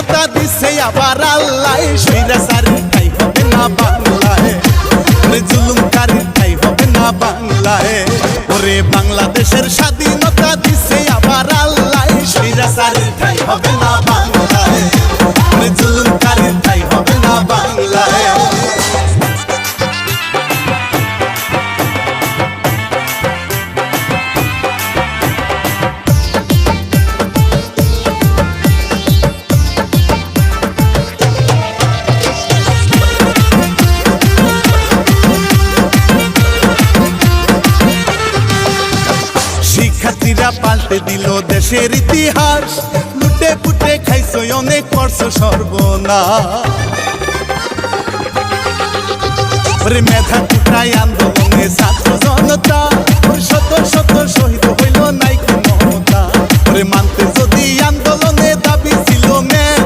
স্বাধীনতা দিছে আবার আল্লাহ, স্বৈরাচারীর ঠাই হবে না বাংলায়, জুলুমকারীর ঠাই হবে না বাংলায়। ওরে বাংলাদেশের স্বাধীনতা দিছে আবার আল্লাহ, স্বৈরাচারীর ঠাই হবে না বাংলায়, জুলুমকারীর ঠাই হবে না বাংলায়। শিক্ষার্থীরা পাল্টে দিল দেশের ইতিহাস, লুটে পুটে খাইছো অনেক করছো সর্বনাশ। মেধা কুটাই আন্দোলনে ছাত্র জনতা, শত শত শহীদ হইল নাইকি মমতা। মানতে